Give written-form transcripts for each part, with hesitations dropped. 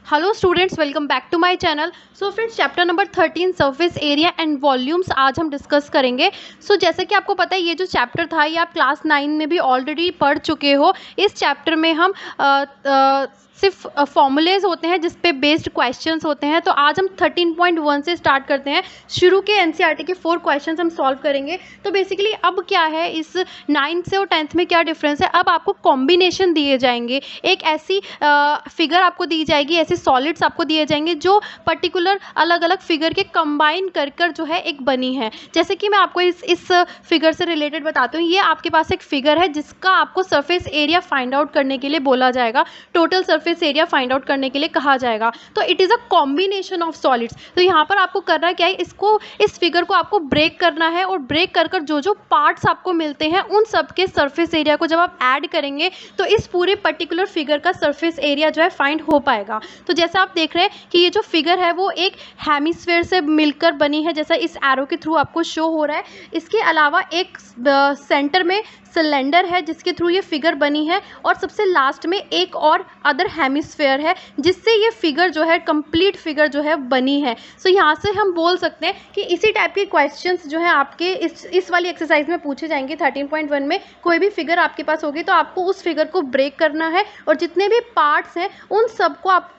Hello students, welcome back to my channel. So friends, chapter number 13 surface area and volumes आज हम discuss करेंगे। सो जैसे कि आपको पता है, ये जो चैप्टर था ये आप क्लास 9 में भी ऑलरेडी पढ़ चुके हो। इस चैप्टर में हम सिर्फ फॉर्मूलेज होते हैं जिस पे बेस्ड क्वेश्चंस होते हैं। तो आज हम 13.1 से स्टार्ट करते हैं। शुरू के एनसीईआरटी के 4 क्वेश्चंस हम सॉल्व करेंगे। तो बेसिकली अब क्या है, इस 9th से और 10th में क्या डिफरेंस है, अब आपको कॉम्बिनेशन दिए जाएंगे। एक ऐसी फिगर आपको दी जाएगी, ऐसे सॉलिड्स आपको दिए जाएंगे जो पर्टिकुलर अलग अलग फिगर के कंबाइन कर कर जो है एक बनी है। जैसे कि मैं आपको इस फिगर से रिलेटेड बताती हूँ। ये आपके पास एक फिगर है जिसका आपको सरफेस एरिया फाइंड आउट करने के लिए बोला जाएगा, total surface area find out करने के लिए कहा जाएगा। तो it is a combination of solids. तो यहाँ पर आपको करना क्या है, इस फिगर को आपको ब्रेक करना है और ब्रेक कर कर जो जो पार्ट्स आपको मिलते हैं उन सब के सरफेस एरिया को जब आप ऐड करेंगे तो इस पूरे पर्टिकुलर फिगर का सरफेस एरिया जो है फाइंड हो पाएगा। तो जैसा आप देख रहे हैं कि ये जो फिगर है वो एक हेमिस्फीयर से मिलकर बनी है, जैसा इस एरो के थ्रू आपको शो हो रहा है। इसके अलावा एक सेंटर में सिलेंडर है जिसके थ्रू ये फिगर बनी है, और सबसे लास्ट में एक और अदर हेमिस्फीयर है जिससे ये फिगर जो है कंप्लीट फिगर जो है बनी है। सो यहाँ से हम बोल सकते हैं कि इसी टाइप के क्वेश्चंस जो है आपके इस वाली एक्सरसाइज में पूछे जाएंगे। 13.1 में कोई भी फिगर आपके पास होगी तो आपको उस फिगर को ब्रेक करना है और जितने भी पार्ट्स हैं उन सबको आपको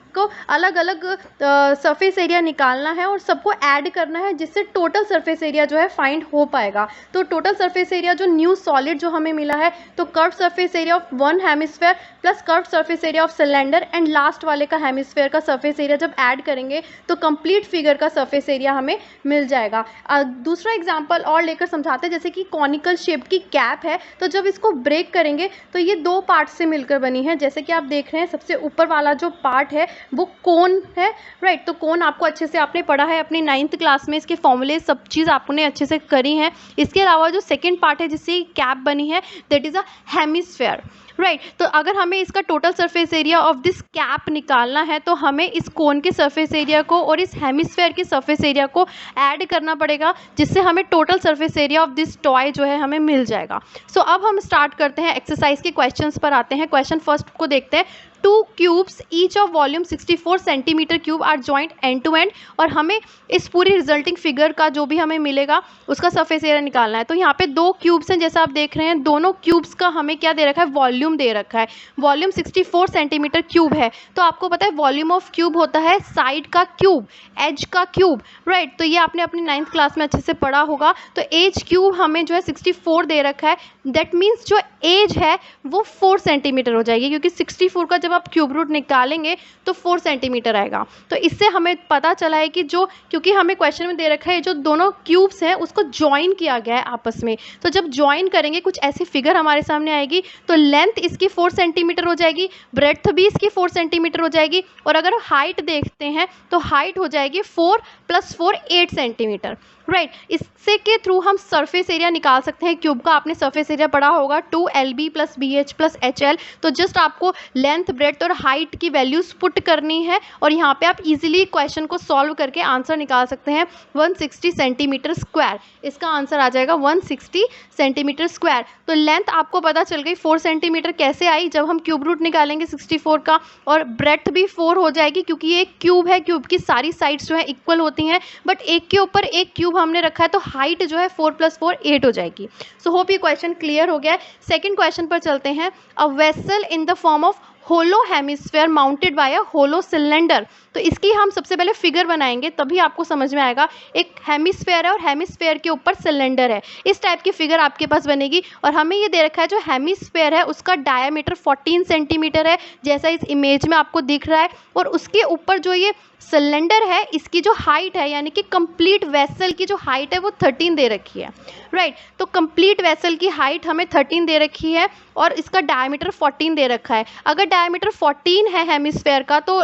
अलग अलग सरफेस एरिया निकालना है और सबको ऐड करना है, जिससे टोटल सरफेस एरिया जो है फाइंड हो पाएगा। तो टोटल सरफेस एरिया जो न्यू सॉलिड जो हमें मिला है, तो curve surface area of one hemisphere plus curve surface area of cylinder and last वाले का हेमिस्फीयर का सरफेस एरिया जब ऐड करेंगे तो कंप्लीट फिगर का सरफेस एरिया हमें मिल जाएगा। दूसरा एग्जाम्पल और लेकर समझाते हैं। जैसे कि कॉनिकल शेप की कैप है, तो जब इसको ब्रेक करेंगे तो ये 2 पार्ट से मिलकर बनी है। जैसे कि आप देख रहे हैं, सबसे ऊपर वाला जो पार्ट है वो कोन है, राइट। तो कोन आपको अच्छे से आपने पढ़ा है अपनी 9th क्लास में, इसके फॉर्मूले सब चीज़ आपने अच्छे से करी हैं। इसके अलावा जो सेकेंड पार्ट है जिससे कैप बनी है, that is a hemisphere, right. तो अगर हमें इसका total surface area of this cap निकालना है तो हमें इस कोन के सरफेस एरिया को और इस हेमिस्फीयर के सरफेस एरिया को ऐड करना पड़ेगा, जिससे हमें total surface area of this toy जो है हमें मिल जाएगा। सो अब हम स्टार्ट करते हैं, एक्सरसाइज के क्वेश्चंस पर आते हैं। क्वेश्चन फर्स्ट को देखते हैं। 2 cubes each of volume 64 centimetre cube are joint end to end, और हमें इस पूरी रिजल्टिंग फिगर का जो भी हमें मिलेगा उसका सरफेस एरिया निकालना है। तो यहाँ पे 2 क्यूब्स हैं, जैसा आप देख रहे हैं। दोनों क्यूब्स का हमें क्या दे रखा है, वॉल्यूम दे रखा है। वॉल्यूम 64 सेंटीमीटर क्यूब है। तो आपको पता है वॉल्यूम ऑफ क्यूब होता है साइड का क्यूब, एज का क्यूब, राइट। तो ये आपने अपनी 9th क्लास में अच्छे से पढ़ा होगा। तो एज क्यूब हमें जो है 64 दे रखा है। दैट मीन्स जो एज है वो 4 सेंटीमीटर हो जाएगी, क्योंकि 64 का जब आप क्यूब रूट निकालेंगे तो 4 सेंटीमीटर आएगा। तो इससे हमें पता चला है कि क्योंकि हमें क्वेश्चन में दे रखा है जो दोनों क्यूब्स हैं उसको ज्वाइन किया गया है आपस में। तो जब ज्वाइन करेंगे कुछ ऐसी फिगर हमारे सामने आएगी। तो लेंथ इसकी 4 सेंटीमीटर हो जाएगी, ब्रेड्थ भी इसकी 4 सेंटीमीटर हो जाएगी, और अगर हाइट देखते हैं तो हाइट हो जाएगी 4 + 4 8 सेंटीमीटर, राइट। इससे के थ्रू हम सरफेस एरिया निकाल सकते हैं क्यूब का। आपने सरफेस एरिया पढ़ा होगा 2LB + BH + HL। तो जस्ट आपको लेंथ, ब्रेड्थ और हाइट की वैल्यूज पुट करनी है, और यहाँ पे आप इजीली क्वेश्चन को सॉल्व करके आंसर निकाल सकते हैं 160 सेंटीमीटर स्क्वायर। इसका आंसर आ जाएगा 160 सेंटीमीटर स्क्वायर। तो लेंथ आपको पता चल गई 4 सेंटीमीटर कैसे आई, जब हम क्यूब रूट निकालेंगे 64 का, और ब्रेड्थ भी 4 हो जाएगी क्योंकि ये क्यूब है। क्यूब की सारी साइड्स जो है इक्वल होती हैं, बट एक के ऊपर एक क्यूब हमने रखा है तो हाइट जो है 4 + 4 8 हो जाएगी। सो होप ये क्वेश्चन क्लियर हो गया है। सेकंड क्वेश्चन पर चलते हैं। A vessel in the form of hollow hemisphere mounted by a hollow cylinder. तो इसकी हम सबसे पहले फिगर बनाएंगे, तभी आपको समझ में आएगा। एक हेमिस्फीयर है और हेमिस्फीयर के ऊपर सिलेंडर है। इस टाइप की फिगर आपके पास बनेगी, और हमें ये दे रखा है जो हेमिस्फीयर है उसका डायमीटर 14 सेंटीमीटर है, जैसा इस इमेज में आपको दिख रहा है। और उसके ऊपर जो ये सिलेंडर है इसकी जो हाइट है, यानी कि कंप्लीट वेसल की जो हाइट है वो 13 दे रखी है, राइट। तो कंप्लीट वेसल की हाइट हमें 13 दे रखी है और इसका डायमीटर 14 दे रखा है। अगर डायमीटर 14 है हेमिस्फीयर का तो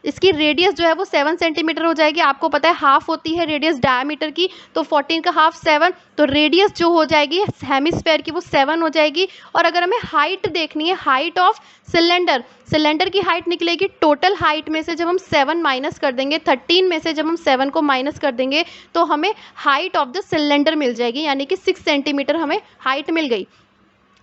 इसकी रेडियस जो है वो 7 सेंटीमीटर हो जाएगी। आपको पता है हाफ होती है रेडियस डायमीटर की, तो 14 का हाफ 7, तो रेडियस जो हो जाएगी हेमिस्फीयर की वो 7 हो जाएगी। और अगर हमें हाइट देखनी है, हाइट ऑफ सिलेंडर की हाइट निकलेगी टोटल हाइट में से जब हम 7 माइनस कर देंगे, 13 में से जब हम 7 को माइनस कर देंगे तो हमें हाइट ऑफ द सिलेंडर मिल जाएगी, यानी कि 6 सेंटीमीटर हमें हाइट मिल गई।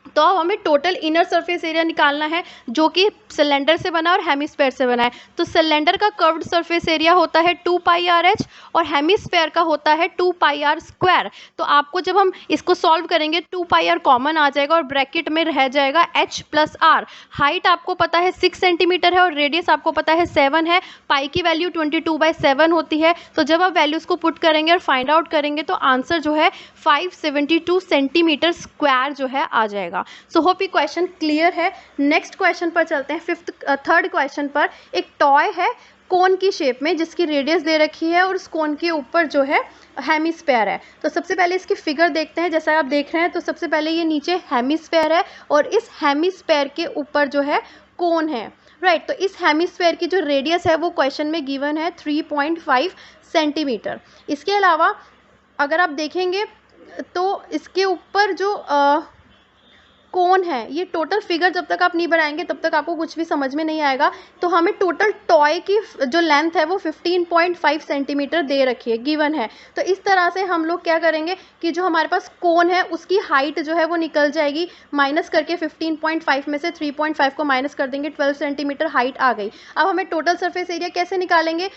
तो अब हमें टोटल इनर सरफेस एरिया निकालना है जो कि सिलेंडर से बना और हेमिस्फेयर से बना है। तो सिलेंडर का कर्व्ड सरफेस एरिया होता है 2πr(h) और हेमिस्फेयर का होता है 2πr²। तो आपको जब हम इसको सॉल्व करेंगे 2πr कॉमन आ जाएगा और ब्रैकेट में रह जाएगा h + r। हाइट आपको पता है 6 सेंटीमीटर है और रेडियस आपको पता है 7 है। पाई की वैल्यू 22/7 होती है। तो जब आप वैल्यूज़ को पुट करेंगे और फाइंड आउट करेंगे तो आंसर जो है 572 सेंटीमीटर स्क्वायर जो है आ जाएगा। सो होप ये क्वेश्चन क्लियर है। नेक्स्ट क्वेश्चन पर चलते हैं। थर्ड क्वेश्चन पर एक टॉय है कोन की शेप में जिसकी रेडियस दे रखी है और उस कोन के ऊपर जो है हेमिस्फेयर है। तो सबसे पहले इसकी फिगर देखते हैं। जैसा आप देख रहे हैं तो सबसे पहले ये नीचे हेमिस्फेयर है और इस हेमिस्फेयर के ऊपर जो है कोन है, राइट। तो इस हेमिस्फेयर की जो रेडियस है वो क्वेश्चन में गिवन है 3.5 सेंटीमीटर। इसके अलावा अगर आप देखेंगे तो इसके ऊपर जो कोन है, ये टोटल फिगर जब तक आप नहीं बनाएंगे तब तक आपको कुछ भी समझ में नहीं आएगा। तो हमें टोटल टॉय की जो लेंथ है वो 15.5 सेंटीमीटर दे रखी है, गिवन है। तो इस तरह से हम लोग क्या करेंगे कि जो हमारे पास कोन है उसकी हाइट जो है वो निकल जाएगी, माइनस करके 15.5 में से 3.5 को माइनस कर देंगे, 12 सेंटीमीटर हाइट आ गई। अब हमें टोटल सरफेस एरिया कैसे निकालेंगे?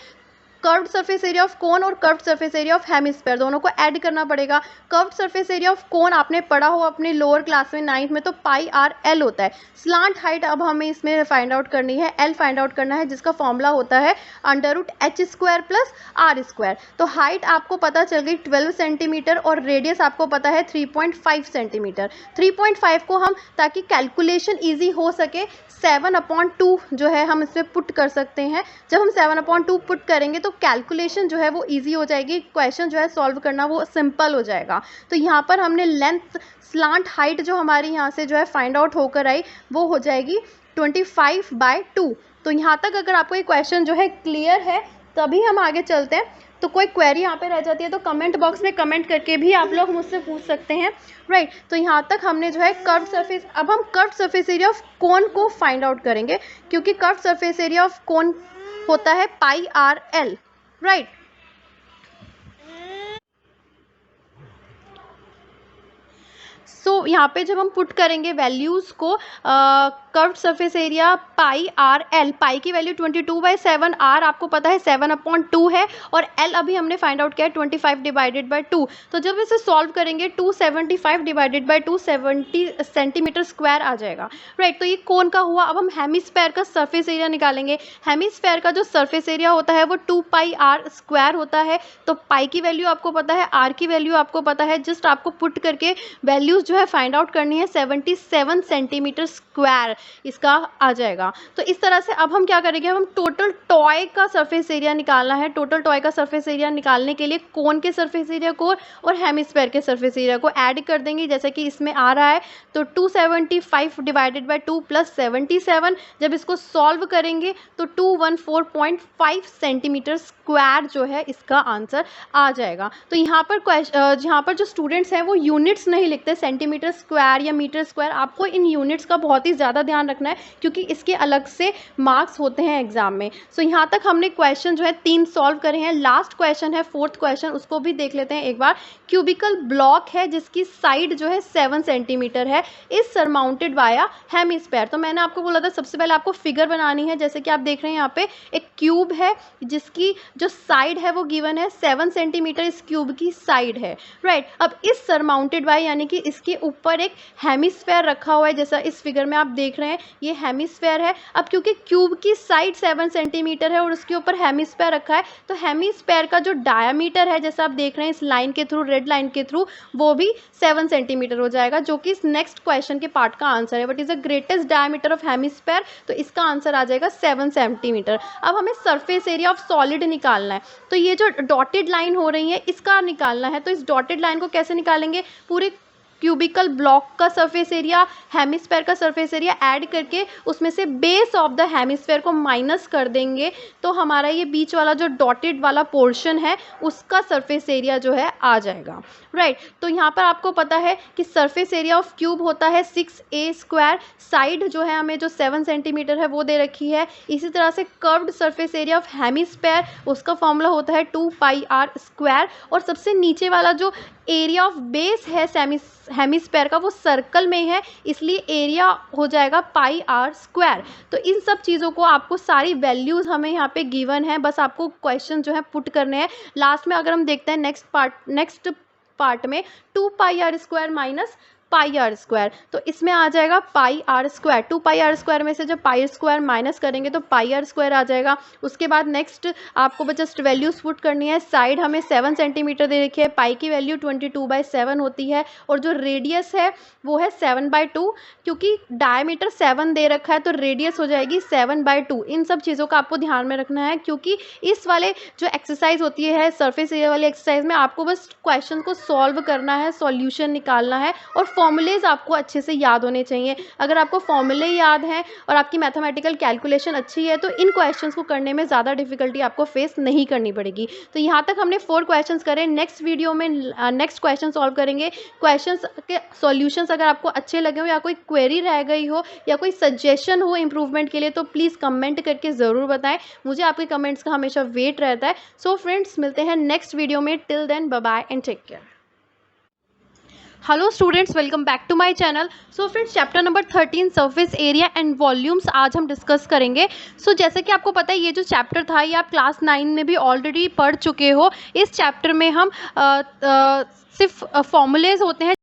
Curved surface area of cone और curved surface area of hemisphere दोनों को ऐड करना पड़ेगा। Curved surface area of cone आपने पढ़ा हो अपने लोअर क्लास में 9th में, तो πr(l) होता है। स्लांट हाइट अब हमें इसमें फाइंड आउट करनी है, l फाइंड आउट करना है जिसका फॉर्मूला होता है √h² + r²। तो हाइट आपको पता चल गई 12 सेंटीमीटर और रेडियस आपको पता है 3.5 सेंटीमीटर। 3.5 को हम, ताकि कैलकुलेशन ईजी हो सके, 7/2 जो है हम इसमें पुट कर सकते हैं। जब हम 7/2 पुट करेंगे तो कैलकुलेशन जो है वो इजी हो जाएगी, क्वेश्चन जो है सॉल्व करना वो सिंपल हो जाएगा। तो यहाँ पर हमने लेंथ स्लांट हाइट जो हमारी यहाँ से जो है फाइंड आउट होकर आई वो हो जाएगी 25/2। तो यहाँ तक अगर आपको ये क्वेश्चन जो है क्लियर है तभी हम आगे चलते हैं। तो कोई क्वेरी यहाँ पे रह जाती है तो कमेंट बॉक्स में कमेंट करके भी आप लोग मुझसे पूछ सकते हैं, राइट। तो यहाँ तक हमने जो है कर्व्ड सरफेस, अब हम कर्व्ड सरफेस एरिया ऑफ कोन को फाइंड आउट करेंगे क्योंकि कर्व्ड सरफेस एरिया ऑफ कोन होता है πr(l), राइट। सो यहाँ पे जब हम पुट करेंगे वैल्यूज़ को, कर्व्ड सरफेस एरिया πr(l), पाई की वैल्यू 22/7, r आपको पता है 7/2 है और l अभी हमने फाइंड आउट किया है 25/2। तो जब इसे सॉल्व करेंगे 275/2 70 सेंटीमीटर स्क्वायर आ जाएगा, राइट। तो ये कोन का हुआ। अब हम हेमिस्फेयर का सरफेस एरिया निकालेंगे। हेमिस्फेयर का जो सरफेस एरिया होता है वो 2πr² होता है। तो पाई की वैल्यू आपको पता है, r की वैल्यू आपको पता है, जस्ट आपको पुट करके वैल्यूज़ जो है फाइंड आउट करनी है। 77 सेंटीमीटर स्क्वायर इसका आ जाएगा। तो इस तरह से अब हम क्या करेंगे, हम टोटल टॉय का सरफेस एरिया निकालना है। टोटल टॉय का सरफेस एरिया निकालने के लिए कोन के सरफेस एरिया को और हेमिस्फेयर के सरफेस एरिया को ऐड कर देंगे, जैसे कि इसमें आ रहा है। तो 275/2 + 77, जब इसको सॉल्व करेंगे तो 214.5 सेंटीमीटर स्क्वायर जो है इसका आंसर आ जाएगा। तो यहाँ पर जो स्टूडेंट्स हैं वो यूनिट्स नहीं लिखते, सेंटीमीटर स्क्वायर या मीटर स्क्वायर। आपको इन यूनिट्स का बहुत ही ज़्यादा ध्यान रखना है क्योंकि इसके अलग से मार्क्स होते हैं एग्जाम में। सो यहाँ तक हमने क्वेश्चन जो है 3 सॉल्व करे हैं। लास्ट क्वेश्चन है 4th क्वेश्चन, उसको भी देख लेते हैं एक बार। क्यूबिकल ब्लॉक है जिसकी साइड जो है 7 सेंटीमीटर है, इज सरमाउंटेड वाया हेमिस्फेयर। तो मैंने आपको बोला था सबसे पहले आपको फिगर बनानी है। जैसे कि आप देख रहे हैं यहाँ पे एक क्यूब है जिसकी जो साइड है वो गिवन है 7 सेंटीमीटर, इस क्यूब की साइड है, राइट। अब इस सरमाउंटेड बाय यानी कि इसके ऊपर एक हेमिस्फेयर रखा हुआ है, जैसा इस फिगर में आप देख रहे हैं ये हेमिस्फेयर है। अब क्योंकि क्यूब की साइड 7 सेंटीमीटर है और उसके ऊपर हेमिस्फेयर रखा है, तो हेमिस्फेयर का जो डायामीटर है, जैसा आप देख रहे हैं इस लाइन के थ्रू, रेड लाइन के थ्रू, वो भी 7 सेंटीमीटर हो जाएगा, जो कि इस नेक्स्ट क्वेश्चन के पार्ट का आंसर है। What is the greatest diameter of hemisphere? तो इसका आंसर आ जाएगा 7 सेंटीमीटर। अब हमें सरफेस एरिया ऑफ सॉलिड निकालना है। तो ये जो डॉटेड लाइन हो रही है इसका निकालना है। तो इस डॉटेड लाइन को कैसे निकालेंगे? पूरे क्यूबिकल ब्लॉक का सरफेस एरिया, हेमिस्फेयर का सरफेस एरिया ऐड करके उसमें से बेस ऑफ द हेमिस्फेयर को माइनस कर देंगे तो हमारा ये बीच वाला जो डॉटेड वाला पोर्शन है उसका सरफेस एरिया जो है आ जाएगा, राइट। तो यहाँ पर आपको पता है कि सरफेस एरिया ऑफ क्यूब होता है 6a², साइड जो है हमें जो 7 सेंटीमीटर है वो दे रखी है। इसी तरह से curved surface area of hemisphere, उसका फॉर्मूला होता है 2πr²। और सबसे नीचे वाला जो एरिया ऑफ बेस है हेमिस्फेयर का वो सर्कल में है, इसलिए एरिया हो जाएगा पाई आर स्क्वायर। तो इन सब चीज़ों को आपको सारी वैल्यूज़ हमें यहाँ पे गिवन है, बस आपको क्वेश्चन जो है पुट करने हैं। लास्ट में अगर हम देखते हैं नेक्स्ट पार्ट में 2 pi r square minus pi r square, तो इसमें आ जाएगा pi r square. 2 pi r square में से जब पाई स्क्वायर माइनस करेंगे तो पाई आर स्क्वायर आ जाएगा। उसके बाद नेक्स्ट आपको बस जस्ट वैल्यूज पुट करनी है। साइड हमें 7 सेंटीमीटर दे रखी है, पाई की वैल्यू 22/7 होती है और जो रेडियस है वो है 7/2, क्योंकि डायमीटर 7 दे रखा है तो रेडियस हो जाएगी 7/2। इन सब चीज़ों का आपको ध्यान में रखना है, क्योंकि इस वाले जो एक्सरसाइज होती है सरफेस एरिया वाली एक्सरसाइज में आपको बस क्वेश्चन को सॉल्व करना है, सॉल्यूशन निकालना है और फॉर्मूलेज आपको अच्छे से याद होने चाहिए। अगर आपको फॉर्मूले याद हैं और आपकी मैथमेटिकल कैलकुलेशन अच्छी है तो इन क्वेश्चंस को करने में ज़्यादा डिफिकल्टी आपको फेस नहीं करनी पड़ेगी। तो यहाँ तक हमने 4 क्वेश्चंस करे। नेक्स्ट वीडियो में नेक्स्ट क्वेश्चन सॉल्व करेंगे। क्वेश्चंस के सॉल्यूशंस अगर आपको अच्छे लगे हो या कोई क्वेरी रह गई हो या कोई सजेशन हो इम्प्रूवमेंट के लिए तो प्लीज़ कमेंट करके ज़रूर बताएं। मुझे आपके कमेंट्स का हमेशा वेट रहता है। सो फ्रेंड्स, मिलते हैं नेक्स्ट वीडियो में। Till then bye bye and take care. Hello students, welcome back to my channel. So friends, chapter number 13 surface area and volumes आज हम डिस्कस करेंगे। सो जैसे कि आपको पता है ये जो चैप्टर था ये आप क्लास 9 में भी ऑलरेडी पढ़ चुके हो। इस चैप्टर में हम सिर्फ फॉर्मूलेज होते हैं